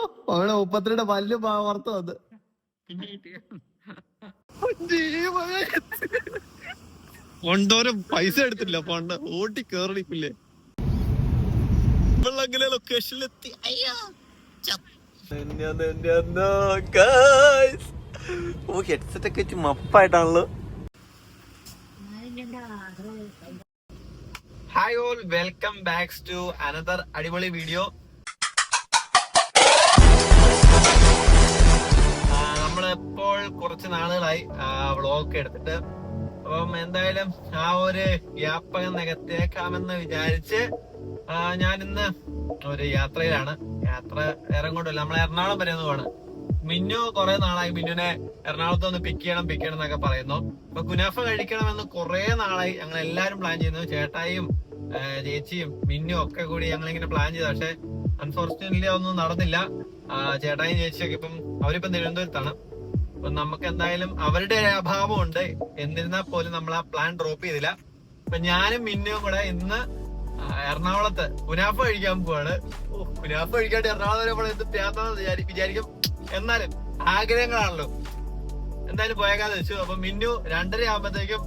അവളെ 32 പല്ല് പുറത്ത് വന്ന് കൊണ്ടോരം പൈസ എടുത്തില്ല പണ്ട് ഓട്ടി കേറിപ്പില്ലേ. നമ്മളങ്ങനെ ലൊക്കേഷനിലെത്തി. ഹെഡ്സെറ്റ് ഒക്കെ വെച്ച് മപ്പായിട്ടാണല്ലോ. Hi all, welcome back to another അടിപൊളി വീഡിയോ. നമ്മളിപ്പോൾ കുറച്ച് നാളുകളായി വ്ളോഗ് എടുത്തിട്ട്, അപ്പം എന്തായാലും ആ ഒരു ഗ്യാപ്പ് നികത്തേക്കാമെന്ന് വിചാരിച്ച് ഞാനിന്ന് ഒരു യാത്രയിലാണ്. യാത്ര വേറെ കൊണ്ടല്ല, നമ്മളെ എറണാകുളം വരെ ഒന്ന് പോവാണ്. മിന്നു കുറെ നാളായി മിന്നുനെ എറണാകുളത്ത് ഒന്ന് പിക്ക് ചെയ്യണം എന്നൊക്കെ പറയുന്നു. അപ്പൊ കുനാഫ കഴിക്കണമെന്ന് കുറെ നാളായി ഞങ്ങൾ എല്ലാരും പ്ലാൻ ചെയ്യുന്നു. ചേട്ടായിയും ചേച്ചിയും മിന്നും ഒക്കെ കൂടി ഞങ്ങളിങ്ങനെ പ്ലാൻ ചെയ്തു. പക്ഷെ അൺഫോർച്ചുനേറ്റ്ലി ഒന്നും നടന്നില്ല. ചേട്ടായും ചേച്ചിയൊക്കെ അവരിപ്പം തിരുവനന്തപുരത്താണ്. അപ്പൊ നമുക്ക് എന്തായാലും അവരുടെ അഭാവമുണ്ട്. എന്നിരുന്നാൽ പോലും നമ്മൾ ആ പ്ലാൻ ഡ്രോപ്പ് ചെയ്തില്ല. അപ്പൊ ഞാനും മിന്നും കൂടെ ഇന്ന് എറണാകുളത്ത് കുനാഫ കഴിക്കാൻ പോവാണ്. കുനാഫ കഴിക്കാണ്ട് എറണാകുളം വരെ എന്ത് പ്രാന്താന്ന് വിചാരിക്കും. എന്നാലും ആഗ്രഹങ്ങളാണല്ലോ, എന്തായാലും പോയേക്കാന്ന് വെച്ചു. അപ്പൊ മിന്നു 2:30 ആകുമ്പോഴത്തേക്കും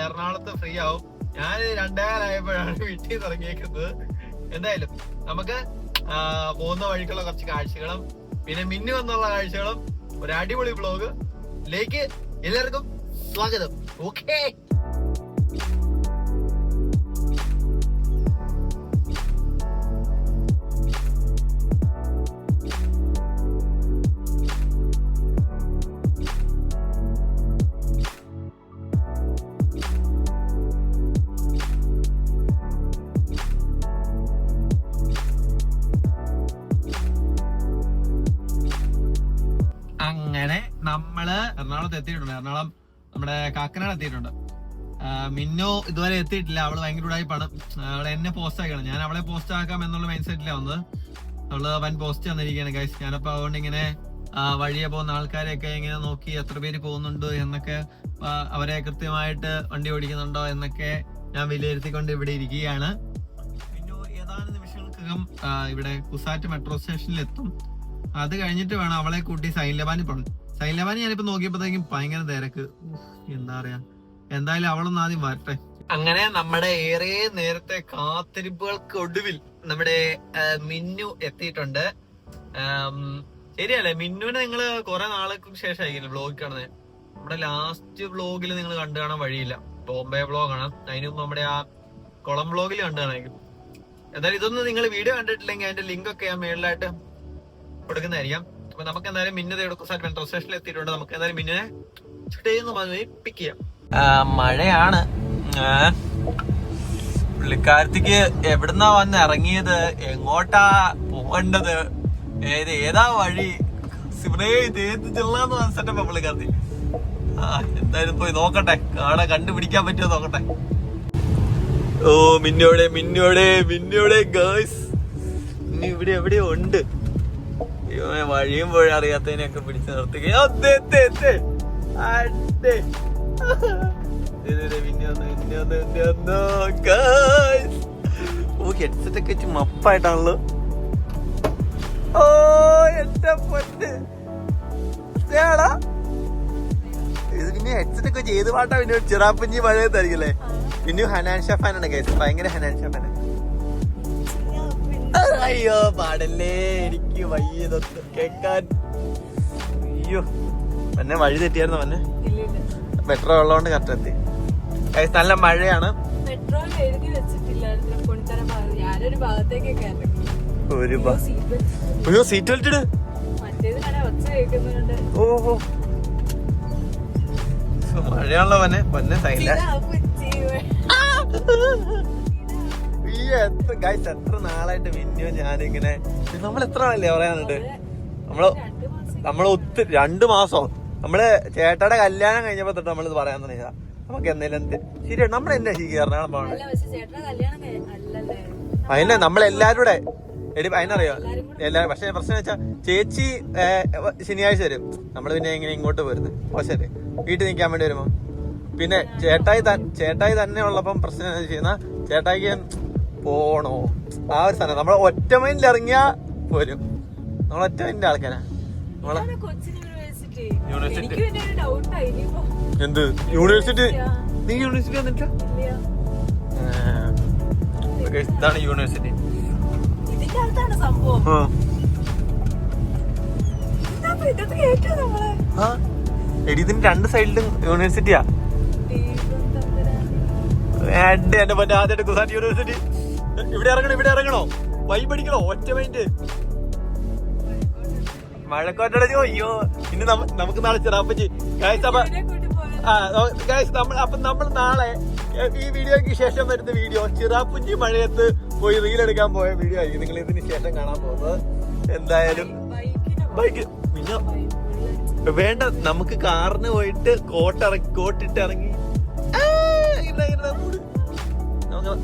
എറണാകുളത്ത് ഫ്രീ ആവും. ഞാൻ 2:15 വീട്ടിൽ നിന്ന് ഇറങ്ങിയേക്കുന്നത്. എന്തായാലും നമുക്ക് പോകുന്ന വഴിക്കുള്ള കുറച്ച് കാഴ്ചകളും പിന്നെ മിന്നു എന്നുള്ള കാഴ്ചകളും ഒരു അടിപൊളി വ്ലോഗിലേക്ക് എല്ലാവർക്കും സ്വാഗതം. ഓക്കേ, അങ്ങനെ നമ്മള് എറണാകുളത്ത് എത്തിയിട്ടുണ്ട്. എറണാകുളം നമ്മുടെ കാക്കനാട് എത്തിയിട്ടുണ്ട്. മിന്നു ഇതുവരെ എത്തിയിട്ടില്ല. അവള് ഭയങ്കര ഉടായിപ്പാണ്. അവളെ എന്നെ പോസ്റ്റ് ആക്കണം, ഞാൻ അവളെ പോസ്റ്റ് ആക്കാം എന്നുള്ള മൈൻഡ് സെറ്റിലാണ് വന്നത്. അവള് വൻ പോസ്റ്റ് വന്നിരിക്കുകയാണ് ഗൈസ്. ഞാനപ്പോ അതുകൊണ്ട് ഇങ്ങനെ വഴിയെ പോകുന്ന ആൾക്കാരെയൊക്കെ ഇങ്ങനെ നോക്കി എത്ര പേര് പോകുന്നുണ്ട് എന്നൊക്കെ, അവരെ കൃത്യമായിട്ട് വണ്ടി ഓടിക്കുന്നുണ്ടോ എന്നൊക്കെ ഞാൻ വിലയിരുത്തിക്കൊണ്ട് ഇവിടെ ഇരിക്കുകയാണ്. മിന്നു ഏതാനും നിമിഷങ്ങൾക്കകം ഇവിടെ കുസാറ്റ് മെട്രോ സ്റ്റേഷനിൽ എത്തും. അത് കഴിഞ്ഞിട്ട് വേണം അവളെ കൂട്ടി സൈൻലബാനി പോകണം. സൈൻലബാനി ഞാനിപ്പോ നോക്കിയപ്പോഴത്തേക്കും ഭയങ്കര തിരക്ക്. എന്താ പറയാ, എന്തായാലും അവളൊന്നും ആദ്യം വരട്ടെ. അങ്ങനെ നമ്മുടെ ഏറെ നേരത്തെ കാത്തിരിപ്പുകൾക്ക് ഒടുവിൽ നമ്മുടെ മിന്നു എത്തിയിട്ടുണ്ട്. ശരിയല്ലേ, മിന്നുവിനെ നിങ്ങള് കുറെ നാൾക്ക് ശേഷമായിരിക്കും വ്ളോഗ് കാണുന്നത്. നമ്മുടെ ലാസ്റ്റ് വ്ളോഗിൽ നിങ്ങൾ കണ്ടു കാണാൻ വഴിയില്ല. ബോംബെ വ്ളോഗ് ആണ്. അതിന് മുമ്പ് നമ്മുടെ ആ കുളം വ്ളോഗിൽ കണ്ടു കാണായിരിക്കും. എന്തായാലും ഇതൊന്നും നിങ്ങൾ വീഡിയോ കണ്ടിട്ടില്ലെങ്കിൽ അതിന്റെ ലിങ്ക് ഒക്കെ ഞാൻ മേളിലായിട്ട് കൊടുക്കുന്നതായിരിക്കാം. അപ്പൊ നമുക്ക് എന്തായാലും മിന്നതെ മെട്രോ സ്റ്റേഷനിൽ എത്തിയിട്ടുണ്ട്. നമുക്ക് എന്തായാലും മിന്നിനെ പിക്ക് ചെയ്യാം. മഴയാണ്. പുള്ളിക്കാരത്തിക്ക് എവിടുന്നാ വന്ന് ഇറങ്ങിയത്, എങ്ങോട്ടാ പോകേണ്ടത്, ഏതാ വഴി, ചെല്ലാന്ന് മനസ്സിലപ്പോ പുള്ളിക്കാരത്തി. എന്തായാലും പോയി നോക്കട്ടെ, കണ്ടുപിടിക്കാൻ പറ്റുമോ നോക്കട്ടെ. ഓ മിന്നോടെ ഗേൾസ്, ഇനി ഇവിടെ എവിടെയോ ഉണ്ട്. വഴിയും പോയി അറിയാത്തതിനെയൊക്കെ പിടിച്ചു നിർത്തുകയോ. ഹെഡ്സെറ്റ് ഒക്കെ വെച്ച് മപ്പായിട്ടാണല്ലോ. ഓ എന്റെ പൊന്ന്, ഇത് പിന്നെ ഹെഡ്സെറ്റ് ഒക്കെ വെച്ച് ഏത് പാട്ടാ പിന്നെ ചിറാപ്പഞ്ചി മഴയത്തായിരിക്കല്ലേ. പിന്നെ ഹനാൻഷാ ഫാനാണ് കേസ്, ഭയങ്കര ഹനാൻഷാ ഫാനാണ്. അയ്യോ പാടല്ലേ, എനിക്ക് വയ്യതൊക്കെ കേക്കാൻ. അയ്യോ പിന്നെ വഴി തെറ്റിയായിരുന്നു. പിന്നെ മെട്രോ ഉള്ളതുകൊണ്ട് കറക്റ്റ് എത്തി. നല്ല മഴയാണ്. ഒരു സീറ്റ് ബെൽറ്റ് ഇട്. ഓഹോ മഴയാണല്ലോ പൊന്നെ സൈല. എത്ര നാളായിട്ട് മിന്നു ഞാനിങ്ങനെ, നമ്മൾ എത്ര നാളല്ലേ പറയാനുണ്ട്, നമ്മള് ഒത്തിരി 2 മാസം നമ്മള് ചേട്ടയുടെ കല്യാണം കഴിഞ്ഞപ്പോ തൊട്ട് നമ്മളിത് പറയാൻ തുടങ്ങിയതാ. നമുക്ക് എന്തെങ്കിലും ശരിയാണ്, നമ്മളെന്നെ എറണാകുളം പോകണം. അതിനെ നമ്മളെല്ലാരും അതിനറിയോ എല്ലാരും. പക്ഷെ പ്രശ്നം വെച്ചാ ചേച്ചി ശനിയാഴ്ച വരും. നമ്മള് പിന്നെ ഇങ്ങനെ ഇങ്ങോട്ട് പോരുന്നത് മോശല്ലേ, വീട്ടിൽ നിൽക്കാൻ വേണ്ടി വരുമ്പോ. പിന്നെ ചേട്ടായി തന്നെ ഉള്ളപ്പം പ്രശ്നം എന്താ ചെയ്യുന്ന, ചേട്ടായിക്ക് പോണോ ആ ഒരു സ്ഥലം നമ്മൾ ഒറ്റ മൈൻഡിൽ ഇറങ്ങിയാ പോരും. നമ്മൾ ഒറ്റ മിനിറ്റ് ആൾക്കാരാ. യൂണിവേഴ്സിറ്റി എന്ത് യൂണിവേഴ്സിറ്റി? നീ യൂണിവേഴ്സിറ്റി വന്നിട്ടില്ല? ഇതാണ് യൂണിവേഴ്സിറ്റി. ഇതിന് രണ്ട് സൈഡിലും യൂണിവേഴ്സിറ്റിയാ. എന്റെ മറ്റേ ആദ്യമായിട്ട് കുസാറ്റ് യൂണിവേഴ്സിറ്റി. ഇവിടെ ഇറങ്ങണോ വൈ പഠിക്കണോ? ഒറ്റ മൈൻഡ്. മഴക്കോട്ടടച്ചോ. അയ്യോ ഇനി നമുക്ക് നാളെ ചിറാപ്പച്ചി നമ്മൾ നാളെ ഈ വീഡിയോക്ക് ശേഷം വരുന്ന വീഡിയോ ചിറാപ്പുഞ്ചി മഴയത്ത് പോയി റീലെടുക്കാൻ പോയ വീഡിയോ ആയിരിക്കും നിങ്ങൾ ഇതിന് ശേഷം കാണാൻ പോകുന്നത്. എന്തായാലും ബൈക്ക് പിന്നെ വേണ്ട, നമുക്ക് കാറിന് പോയിട്ട് കോട്ടിട്ട് ഇറങ്ങി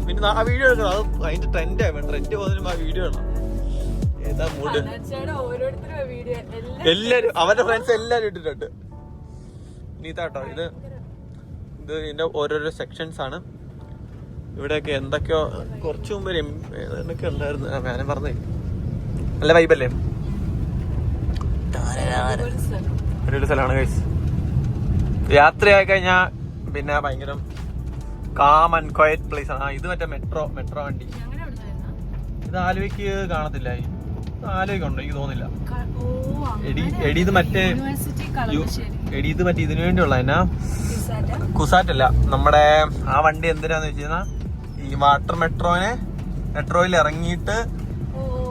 പിന്നെ ആ വീഡിയോ എടുക്കണം. അത് അതിന്റെ ട്രെൻഡ് പോകുന്നതിനും ആ വീഡിയോ ആണ്. ഏതാ മൂഡ്? എല്ലാരും അവരുടെ ഫ്രണ്ട്സ് എല്ലാരും ഇട്ടിട്ടുണ്ട്. നീതാട്ടോ ഇത് ഇതിന്റെ ഓരോരോ സെക്ഷൻസ് ആണ്. ഇവിടെയൊക്കെ എന്തൊക്കെയോ കുറച്ചു മുമ്പ് എന്തൊക്കെ ഉണ്ടായിരുന്നു. ഞാനും പറഞ്ഞേ നല്ല വൈബല്ലേ. ഒരു സ്ഥലമാണ് ഗൈസ്. യാത്രയായി കഴിഞ്ഞാ പിന്നെ ഭയങ്കര കാം ആൻഡ് ക്വയറ്റ് പ്ലേസ് ആണ്. ഇത് മറ്റേ മെട്രോ വണ്ടി. ഇത് ആലുവയ്ക്ക് കാണത്തില്ല. ആലുവയ്ക്ക് ഉണ്ടോ? എനിക്ക് തോന്നില്ല. ഇത് മറ്റേ ഇതിനു വേണ്ടിയുള്ള എന്നാ കുസാറ്റല്ല. നമ്മുടെ ആ വണ്ടി എന്തിനാന്ന് വെച്ച് കഴിഞ്ഞാൽ ഈ വാട്ടർ മെട്രോയിൽ ഇറങ്ങിയിട്ട്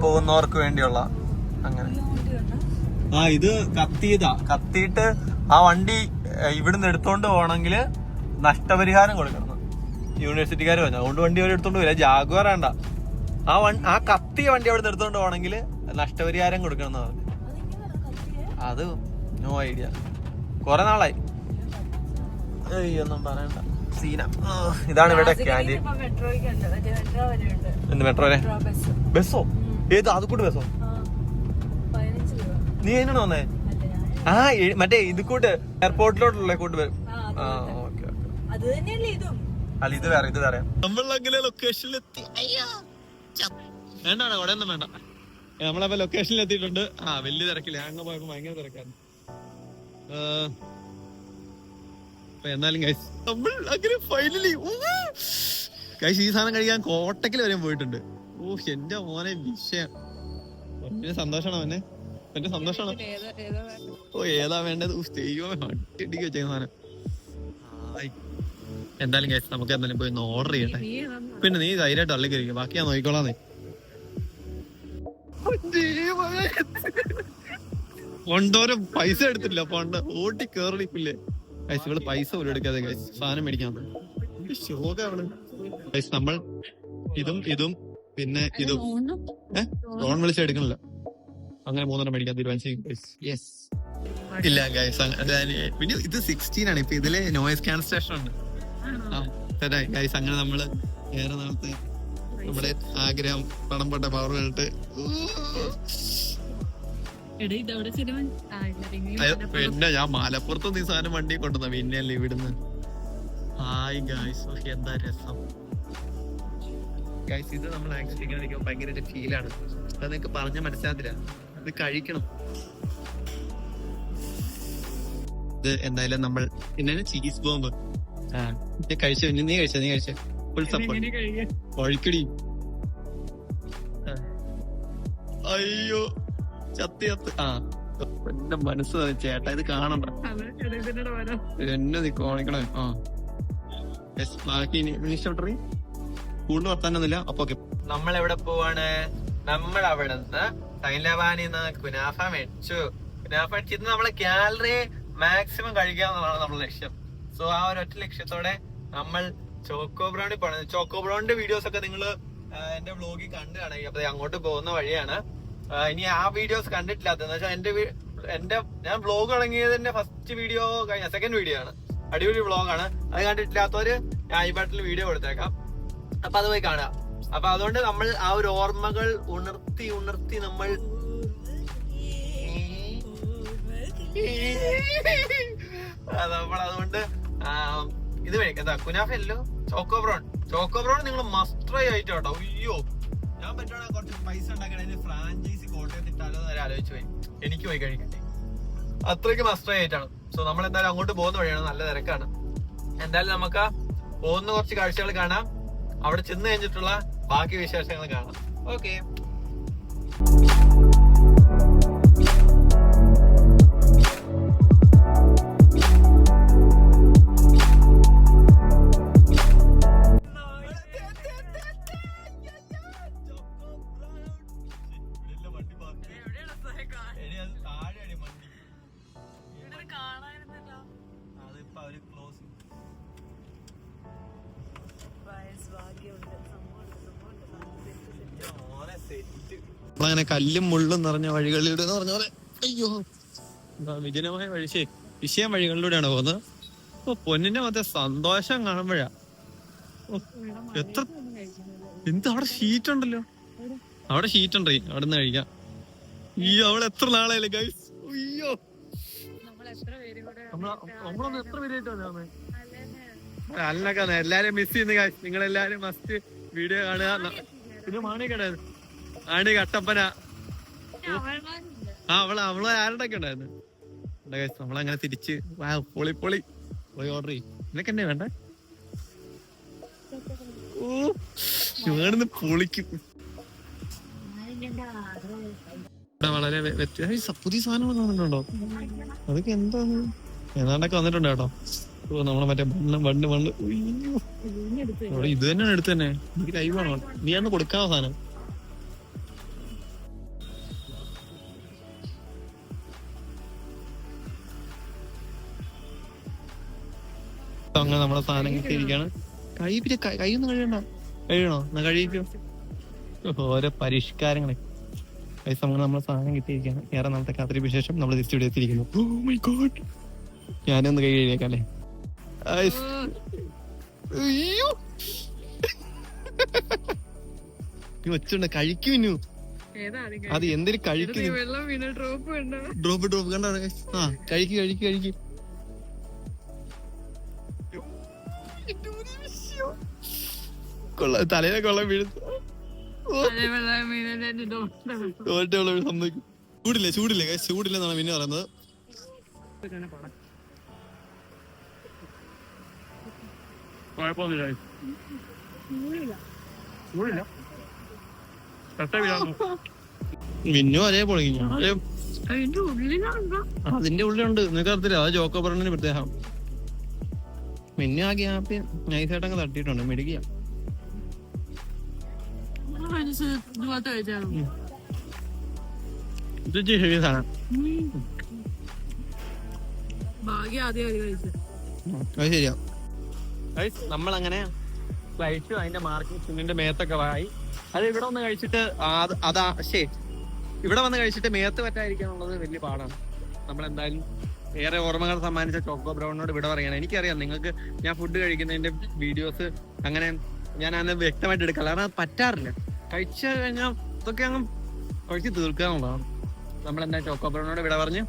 പോകുന്നവർക്ക് വേണ്ടിയുള്ള അങ്ങനെ. ഇത് കത്തിയിട്ട് ആ വണ്ടി ഇവിടുന്ന് എടുത്തോണ്ട് പോകണമെങ്കിൽ നഷ്ടപരിഹാരം കൊടുക്കണം യൂണിവേഴ്സിറ്റിക്കാർ പറഞ്ഞു. അതുകൊണ്ട് വണ്ടി അവർ എടുത്തോണ്ട് പോയില്ല. ജാഗ്വാർ വേണ്ട, ആ കത്തിയ വണ്ടി അവിടെ എടുത്തോണ്ട് പോകണമെങ്കിൽ നഷ്ടപരിഹാരം കൊടുക്കണം എന്ന് പറഞ്ഞു. അത് നോ ഐഡിയ. കൊറേ നാളായി. ഒന്നും പറയണ്ട, സീന. ഇതാണ് ഇവിടെ ക്യാൻറ്റീൻ. എന്ത് മെട്രോയിലെ ബസ്സോ? ഏത് അത് കൂട്ട് ബസ്സോ? നീ എങ്ങനെയാണോ വന്നേ? മറ്റേ ഇത് കൂട്ട് എയർപോർട്ടിലോട്ടുള്ള കൂട്ട് വരും. ഓക്കെ. അല്ല ഇത് വേറെ. നമ്മളങ്ങനെ ലൊക്കേഷനിലെത്തി. വേണ്ടാണ് അവിടെ ഒന്നും വേണ്ട. നമ്മളപ്പോ ലൊക്കേഷനിൽ എത്തിയിട്ടുണ്ട്. വലിയ തിരക്കില്ല. അങ്ങ് പോയപ്പോ ഭയങ്കര തിരക്കാണ്. എന്നാലും ഗൈസ് നമ്മൾ അങ്ങനെ ഫൈനലി ഗൈസ് ഈ സാധനം കഴിക്കാൻ കോട്ടക്കിൽ വരെ പോയിട്ടുണ്ട്. എന്റെ മോനെ വിഷയം. സന്തോഷമാണോ അവനെ? എന്റെ സന്തോഷമാണോ? ഏതാ വേണ്ടത്? ദൈവമേ അടിയടിക്ക് വെച്ച സാധനം. എന്തായാലും ഗൈസ് നമുക്ക് എന്തായാലും പോയി ഒന്ന് ഓർഡർ ചെയ്യട്ടെ. പിന്നെ നീ ധൈര്യമായിട്ട് തള്ളിക്കരിക്കും, ബാക്കി ഞാൻ നോക്കിക്കോളാന്നേ. കൊണ്ടോരം പൈസ എടുത്തില്ല. പണ്ട് ഓട്ടി കേറിപ്പില്ലേ ഗൈസ്. ഇവള് പൈസ പോലും എടുക്കാതെ ഗൈസ് സാധനം മേടിക്കാൻ ശോകാണ് ഗൈസ്. നമ്മൾ ഇതും പിന്നെ ഇതും ലോൺ വിളിച്ചെടുക്കണില്ല. അങ്ങനെ മൂന്നെണ്ണം മേടിക്കാൻ തീരുമാനിച്ചു. ഇല്ല ഗൈസ്, പിന്നെ ഇത് 16 ആണ്. ഇപ്പൊ ഇതില് നോയിസ് ക്യാൻസലേഷൻ ഉണ്ട്. ഗൈസ് അങ്ങനെ നമ്മള് ഏറെ നാളത്തെ നമ്മുടെ ആഗ്രഹം പണം പൊട്ട പവർ കേട്ട് പിന്നെ ഞാൻ മലപ്പുറത്ത് നീ സാധനം വണ്ടി കൊണ്ടുവന്ന പിന്നെയല്ലേ ഇവിടുന്ന്. ഹായ് ഗൈസ്, എന്താ രസം ഗൈസ്. ഇത് നമ്മൾ ആക്ച്വലി കഴിക്കുമ്പോൾ ഭയങ്കര ഒരു ഫീലാണ്. അത് നിങ്ങക്ക് പറഞ്ഞ മനസ്സിലാത്തില്ല. ഇത് കഴിക്കണം. ഇത് എന്തായാലും നമ്മൾ പിന്നെ ചീസ് ബോംബ് കഴിച്ചു. നീ കഴിച്ച ഫുൾ സപ്പോർട്ട്. ഒഴിക്കടി. അയ്യോ ചത്ത് എന്റെ മനസ്സ് ചേട്ടാ ഇത് കാണണ്ട. എന്നെ നിക്കോണിക്കണേ. ബാക്കി കൂടുതൽ വർത്താനൊന്നുമില്ല. അപ്പൊ നമ്മൾ എവിടെ പോവാണ്? നമ്മൾ അവിടെ നിന്ന് സൈലവാനിന്ന് കുനാഫ മേടിച്ചു. കുനാഫ മേടിച്ചിട്ട് നമ്മളെ കാലറി മാക്സിമം കഴിക്കാന്നുള്ളതാണ് നമ്മുടെ ലക്ഷ്യം. സോ ആ ഒരു ഒറ്റ ലക്ഷ്യത്തോടെ നമ്മൾ ചോക്കോ ബ്രൗണ്ടി പോണത്. ചോക്കോ ബ്രൗണ്ടിന്റെ വീഡിയോസ് ഒക്കെ നിങ്ങൾ എന്റെ വ്ലോഗിൽ കണ്ടു കാണുക. അപ്പൊ അങ്ങോട്ട് പോകുന്ന വഴിയാണ്. ഇനി ആ വീഡിയോസ് കണ്ടിട്ടില്ലാത്തതെന്ന് വെച്ചാൽ ഞാൻ വ്ലോഗ് തുടങ്ങിയതിന്റെ ഫസ്റ്റ് വീഡിയോ കഴിഞ്ഞ സെക്കൻഡ് വീഡിയോ ആണ്. അടിപൊളി വ്ലോഗാണ്. അത് കണ്ടിട്ടില്ലാത്തവര് ഞാൻ ഈ പാട്ടിൽ വീഡിയോ കൊടുത്തേക്കാം. അപ്പൊ അത് പോയി കാണാം. അപ്പൊ അതുകൊണ്ട് നമ്മൾ ആ ഒരു ഓർമ്മകൾ ഉണർത്തി നമ്മൾ അതുകൊണ്ട് ഇത് എന്താ കുനാഫല്ലോ ചോക്കോ ബ്രൗൺ നിങ്ങൾ മസ്റ്റ് ട്രൈ ആയിട്ട് കേട്ടോ. അയ്യോ ഞാൻ പറ്റുവാണെങ്കിൽ കുറച്ച് പൈസ ഉണ്ടാക്കണം. ഫ്രാഞ്ചൈസി കോട്ടയത്ത് കഴിച്ചാലോ എന്ന് ആലോചിച്ചു പോയി. എനിക്ക് പോയി കഴിക്കട്ടെ, അത്രയ്ക്ക് മസ്റ്റ് ആയിട്ടാണ്. സോ നമ്മൾ എന്തായാലും അങ്ങോട്ട് പോകുന്ന വഴിയാണ്, നല്ല തിരക്കാണ്. എന്തായാലും നമുക്ക് പോകുന്ന കുറച്ച് കാഴ്ചകൾ കാണാം, അവിടെ ചെന്ന് കഴിഞ്ഞിട്ടുള്ള ബാക്കി വിശേഷങ്ങൾ കാണാം. ഓക്കെ. നമ്മളങ്ങനെ കല്ലും മുള്ളും നിറഞ്ഞ വഴികളിലൂടെ എന്ന് പറഞ്ഞ പോലെ അയ്യോ വിജനമായ വിഷയം വഴികളിലൂടെയാണ് പോകുന്നത്. പൊന്നിന്റെ മറ്റേ സന്തോഷം കാണുമ്പോഴാ എത്ര എന്ത് അവിടെ ഷീറ്റ് ഉണ്ടല്ലോ, അവിടെ ഷീറ്റ് ഉണ്ട്, അവിടെ നിന്ന് കഴിക്കാം. അയ്യോ അവിടെ എത്ര നാളായില്ലേ ഗൈസ്. അയ്യോ നമ്മളൊന്ന് എത്ര പേരായിട്ടാണ് അല്ലൊക്കെ എല്ലാരും മിസ് ചെയ്യുന്ന ഗൈസ്. നിങ്ങളെല്ലാരും മസ്റ്റ് വീഡിയോ കാണുക. പിന്നെ മാണിക്കട ആണി കട്ടപ്പന അവള് ആരുടെ ഒക്കെ ഉണ്ടായിരുന്നു. നമ്മളങ്ങനെ തിരിച്ച് പൊളി പൊളി പോയി ഓർഡർ ചെയ്യും. നിനക്ക് എന്നെ വേണ്ട? ഓ ഞാനിന്ന് പൊളിക്കും. വളരെ പുതിയ സാധനങ്ങൾ വന്നിട്ടുണ്ടോ? അതൊക്കെ എന്താണ് ഏതാണ്ടൊക്കെ വന്നിട്ടുണ്ട് കേട്ടോ. നമ്മളെ മറ്റേ മണ്ണ് ഇത് തന്നെയാണ് എടുത്ത് തന്നെ. എനിക്ക് ലൈവാണോ നീ അന്ന് കൊടുക്കാവോ സാധനം? അങ്ങനെ നമ്മളെ സാധനം കിട്ടിയിരിക്കാണ്. കൈയൊന്നും കഴിയണോ എന്നാ കഴിയിക്കോ. ഓരോ പരിഷ്കാരങ്ങളെ അങ്ങനെ നമ്മളെ സാധനം കിട്ടിയിരിക്കാണ്. ഏറെ നാളത്തെ കാത്തിരിപ്പിന് ശേഷം നമ്മൾ തിരിച്ചിവിടെ എത്തിയിരിക്കുന്നു. ഓ മൈ ഗോഡ്, ഞാനൊന്ന് കൈ കഴിയേക്കാം അല്ലേ? ഒച്ചുണ്ട് കഴിക്കുന്നു. അത് എന്തിനു കഴിക്കുന്നു? ഡ്രോപ്പ് കണ്ടോ? ആ കഴിക്ക്. കൊള്ള തലയിലെ കൊള്ളം വീഴുന്നു. ചൂടില്ലെന്നാണ് പിന്നെ പറയുന്നത്. മിന്നു അതേ പൊളിഞ്ഞു. അതിന്റെ ഉള്ളിലുണ്ട്, നിനക്ക് അറിയത്തില്ല. അത് ജോക്കോ പറഞ്ഞ പ്രത്യേകം. മിന്നു ആ ഗ്യാപ്പ് നൈസായിട്ടങ്ങ് തട്ടിയിട്ടുണ്ട്. മെഡിക്കുക അത് ശരിയാ. നമ്മളങ്ങനെ കഴിച്ചു. അതിന്റെ മാർക്കിന്റെ മേത്തൊക്കെ വായി. അത് ഇവിടെ വന്ന് കഴിച്ചിട്ട് ഇവിടെ വന്ന് കഴിച്ചിട്ട് മേത്ത് പറ്റാതിരിക്കാനുള്ളത് വലിയ പാടാണ്. നമ്മളെന്തായാലും ഏറെ ഓർമ്മകൾ സമ്മാനിച്ച ചോക്കോ ബ്രൗണിനോട് ഇവിടെ പറയണം. എനിക്കറിയാം നിങ്ങൾക്ക് ഞാൻ ഫുഡ് കഴിക്കുന്നതിന്റെ വീഡിയോസ് അങ്ങനെ ഞാൻ അന്ന് വ്യക്തമായിട്ട് എടുക്കാം, കാരണം അത് പറ്റാറില്ല. കഴിച്ചു കഴിഞ്ഞാൽ ഇതൊക്കെ അങ്ങ് കഴിച്ച് തീർക്കാനുള്ളതാണ്. നമ്മളെന്തായാലും ചോക്കോ ബ്രൗണിനോട് ഇവിടെ പറഞ്ഞ്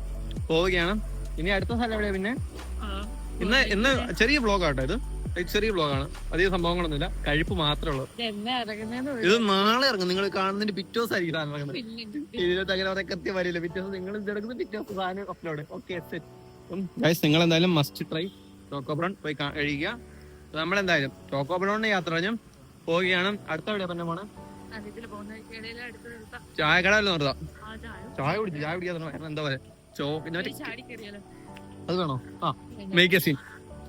പോവുകയാണ്. ഇനി അടുത്ത സ്ഥലം എവിടെയാ? പിന്നെ ഇന്ന് ചെറിയ വ്ളോഗാട്ടോ ഇത്. ചെറിയ വ്ളോഗാണ്, അധികം സംഭവങ്ങളൊന്നുമില്ല, കഴിപ്പ് മാത്രമേ ഉള്ളൂ. ഇത് നാളെ ഇറങ്ങും. നിങ്ങൾ കാണുന്നതിന്റെ പിറ്റേ ദിവസം ആയിരിക്കും സാധനം ഇറങ്ങുന്നത്. ഇതിനകത്ത് അങ്ങനെ വളരെ കൃത്യം വരില്ല. പിറ്റേ ദിവസം നിങ്ങൾ ഇതെടുക്കുന്ന പിറ്റേ ദിവസം സാധനം അപ്ലോഡ്. ഓക്കെ ഗൈസ്, നിങ്ങൾ എന്തായാലും മസ്റ്റ് ട്രൈ ചോക്കോ ബ്രൗൺ പോയി കഴിക്കുക. നമ്മളെന്തായാലും ചോക്കോ ബ്രൗണിന്റെ യാത്ര കഴിഞ്ഞും പോവുകയാണ്. അടുത്ത എവിടെയാ പറഞ്ഞ പോണേ? ചായക്കട നിർത്താം. ചായ കുടിക്കാത്ത എന്താ പറയാ അത് വേണോ? ആ മേക്ക് എ സീൻ.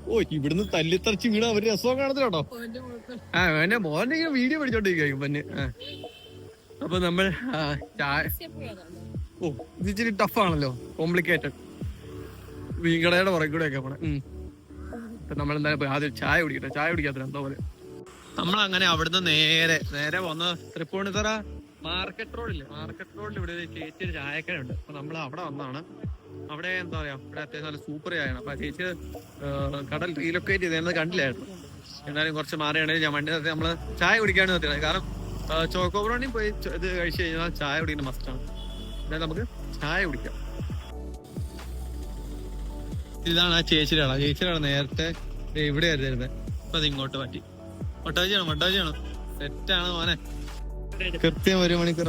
ഓ ഇവിടുന്ന് തല്ലിത്തറച്ച് വീണ അവര് രസവും കാണത്തില്ല കേട്ടോ. എന്റെ മോന്റെ വീഡിയോ പിടിച്ചോണ്ടിരിക്കും പിന്നെ. അപ്പൊ നമ്മൾ ഇത് ഇച്ചിരി ടഫാണല്ലോ, കോംപ്ലിക്കേറ്റഡ്. വീങ്കടയുടെ പുറകെ കൂടെ ഒക്കെ പോണേ. അപ്പൊ നമ്മളെന്തായാലും ആദ്യം ചായ കുടിക്കാത്ത എന്താ പോലെ. നമ്മളങ്ങനെ അവിടുന്ന് നേരെ വന്ന് തൃപ്പൂണിത്തുറ മാർക്കറ്റ് റോഡില് ഇവിടെ ഒരു ചേച്ചി ചായക്കടയുണ്ട്. അപ്പൊ നമ്മൾ അവിടെ വന്നാണ്. അവിടെ എന്താ പറയാ, ഇവിടെ അത്യാവശ്യം നല്ല സൂപ്പർ ചായയാണ്. അപ്പൊ ആ ചേച്ചി കടൽ റീലൊക്കേറ്റ് ചെയ്തത് കണ്ടില്ലായിരുന്നു. എന്നാലും കുറച്ച് മാറിയാണെങ്കിൽ ഞാൻ വണ്ടി നിർത്തി നമ്മള് ചായ കുടിക്കാണ്ട് നിർത്തിയത്. കാരണം ചോക്കോ ബ്രൗണിയും പോയി ഇത് കഴിച്ചു കഴിഞ്ഞാൽ ചായ കുടിക്കുന്ന മസ്റ്റാണ്. എന്നാലും നമുക്ക് ചായ കുടിക്കാം. ഇതാണ് ആ ചേച്ചിയുടെ നേരത്തെ ഇവിടെ ആയിരുന്നു. അപ്പൊ അത് ഇങ്ങോട്ട് മാറ്റി. മൊട്ടാജിയാണ് സെറ്റാണ് മോനെ. കൃത്യം 1 മണിക്കൂർ.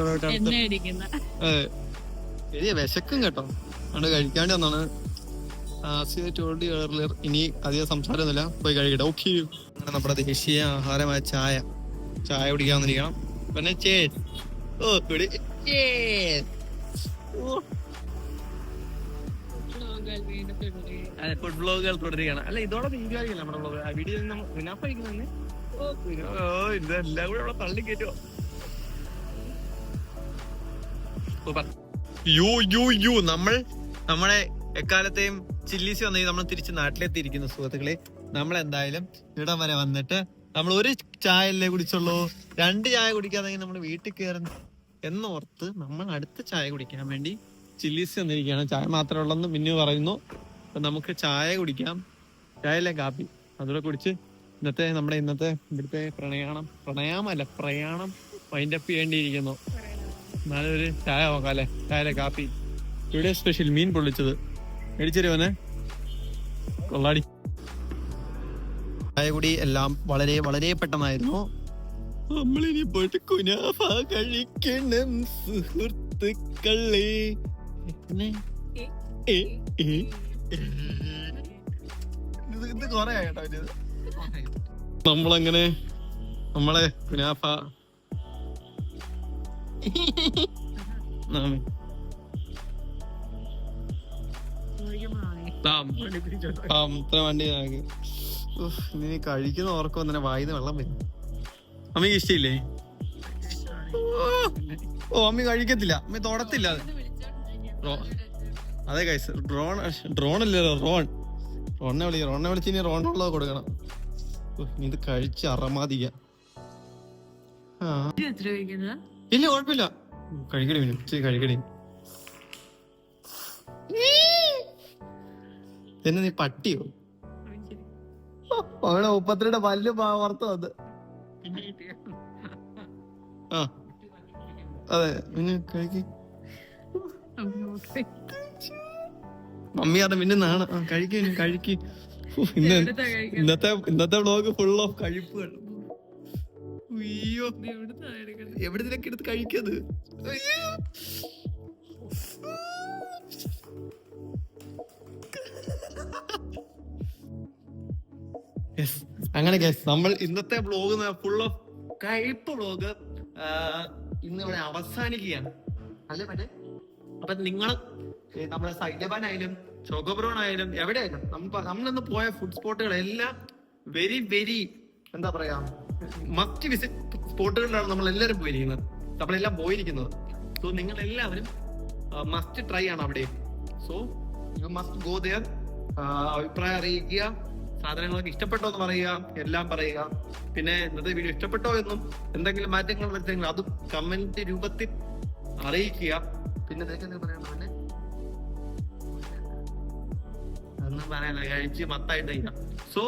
ശരിയാ, വിശക്കും കേട്ടോ. അതുകൊണ്ട് കഴിക്കാണ്ട് വന്നാണ്. ഇനി അധികം സംസാരമൊന്നുമില്ല, പോയി കഴിക്കട്ടെ. ഓക്കെ, അങ്ങനെ നമ്മുടെ ദേശീയ ആഹാരമായ ചായ കുടിക്കാൻ വന്നിരിക്കണം. പിന്നെ ഫുഡ് വ്ലോഗുകൾ തുടരുകയാണ്. അല്ല, ഇതോടെ തീരുമാനിക്കില്ല നമ്മുടെ വ്ലോഗ്. ആ വീഡിയോ മുനാഫിക്കുന്നേ. ഇതെല്ലാം കൂടെ അവിടെ തള്ളി കയറ്റുമോ? നമ്മളെ എക്കാലത്തെയും ചില്ലീസ് വന്നു നമ്മൾ തിരിച്ച് നാട്ടിലെത്തിയിരിക്കുന്ന സുഹൃത്തുക്കളെ. നമ്മൾ എന്തായാലും ഇവിടം വരെ വന്നിട്ട് നമ്മൾ ഒരു ചായ അല്ലേ കുടിച്ചുള്ളൂ, 2 ചായ കുടിക്കാതെ നമ്മൾ വീട്ടിൽ കയറുന്നു എന്നോർത്ത് നമ്മൾ അടുത്ത ചായ കുടിക്കാൻ വേണ്ടി ചില്ലീസ് വന്നിരിക്കുകയാണ്. ചായ മാത്രമേ ഉള്ളെന്ന് മിന്നു പറയുന്നു. അപ്പൊ നമുക്ക് ചായ കുടിക്കാം. ചായല്ലേ, കാപ്പി അതുകൂടെ കുടിച്ച് നമ്മുടെ ഇന്നത്തെ ഇവിടുത്തെ പ്രയാണം വൈൻഡപ്പ് ചെയ്യേണ്ടിയിരിക്കുന്നു. നല്ലൊരു ചായ നോക്കാം അല്ലെ? ചായല്ലേ, കാപ്പി. ഇവിടെ സ്പെഷ്യൽ മീൻ പൊള്ളിച്ചത് മേടിച്ചരുവനെ, കൊള്ളാടി. ചായ കൂടി എല്ലാം വളരെ വളരെ പെട്ടെന്നായിരുന്നു. നമ്മളിനി പോയിട്ട് കുനാഫ കഴിക്കണം സുഹൃത്തുക്കളെ. ഇത് കൊറേ കേട്ടോ ഇത്. നമ്മളങ്ങനെ നമ്മളെ കുനാഫ ഇത്ര വണ്ടി ഇനി കഴിക്കുന്ന ഓർക്കും തന്നെ വായിന്ന് വെള്ളം വരും. അമ്മയ്ക്ക് ഇഷ്ടമില്ലേ? ഓ, അമ്മ കഴിക്കത്തില്ല, അമ്മ തൊടത്തില്ല. അതെ കൈസ്, ഡ്രോൺ അല്ലല്ലോ, റോണിനെ വിളിച്ച് ഇനി റോണുള്ളത് കൊടുക്കണം. ഇത് കഴിച്ച് അറമാതിക്ക. ഇല്ല, കുഴപ്പമില്ല, കഴിക്കടി മീനും, കഴിക്കടി. എന്നെ നീ പട്ടിയോ? അവിടെ 32 പല്ല് പുറത്ത് വന്ന്. ആ അതെ, പിന്നെ കഴിക്ക്. മമ്മി അത് മിന്നുന്നാണ്. കഴിക്ക്. ഇന്നത്തെ വ്ളോഗ് ഫുൾ ഓഫ് കഴിപ്പുകൾ. അയ്യോ, എവിടത്തിനൊക്കെ എടുത്ത് കഴിക്കത്. അങ്ങനെ നമ്മൾ ഇന്നത്തെ വ്ളോഗ് ഫുൾ ഓഫ് കഴിപ്പ് വ്ളോഗ് ഇന്ന് ഇവിടെ അവസാനിക്കുകയാണ് അല്ലേ മറ്റേ. അപ്പൊ നിങ്ങൾ നമ്മുടെ സൈലബാൻ ആയാലും ചോക്കോബ്രോൺ ആയാലും എവിടെയായാലും നമ്മളിന്ന് പോയ ഫുഡ് സ്പോട്ടുകളെല്ലാം വെരി വെരി എന്താ പറയാ മസ്റ്റ് വിസിറ്റ് സ്പോട്ടുകളിലാണ് നമ്മളെല്ലാവരും പോയിരിക്കുന്നത്, നമ്മളെല്ലാം പോയിരിക്കുന്നത്. സോ നിങ്ങൾ എല്ലാവരും മസ്റ്റ് ട്രൈ ആണ് അവിടെ. So you must go there. അഭിപ്രായം അറിയിക്കുക, സാധനങ്ങളൊക്കെ ഇഷ്ടപ്പെട്ടോ എന്ന് പറയുക, എല്ലാം പറയുക. പിന്നെ ഇന്നത്തെ വീഡിയോ ഇഷ്ടപ്പെട്ടോ എന്നും എന്തെങ്കിലും മാറ്റങ്ങൾ വരുത്തെങ്കിൽ അതും കമന്റ് രൂപത്തിൽ അറിയിക്കുക. പിന്നെ ഇതൊക്കെ പറയണം, പിന്നെ ഒന്നും പറയാനില്ല, കഴിച്ച് മത്തായിട്ട്. സോ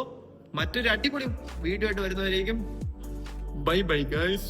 മറ്റൊരു അടിപൊളി വീഡിയോ ആയിട്ട് വരുന്നവരേക്കും ബൈ ബൈ ഗൈസ്.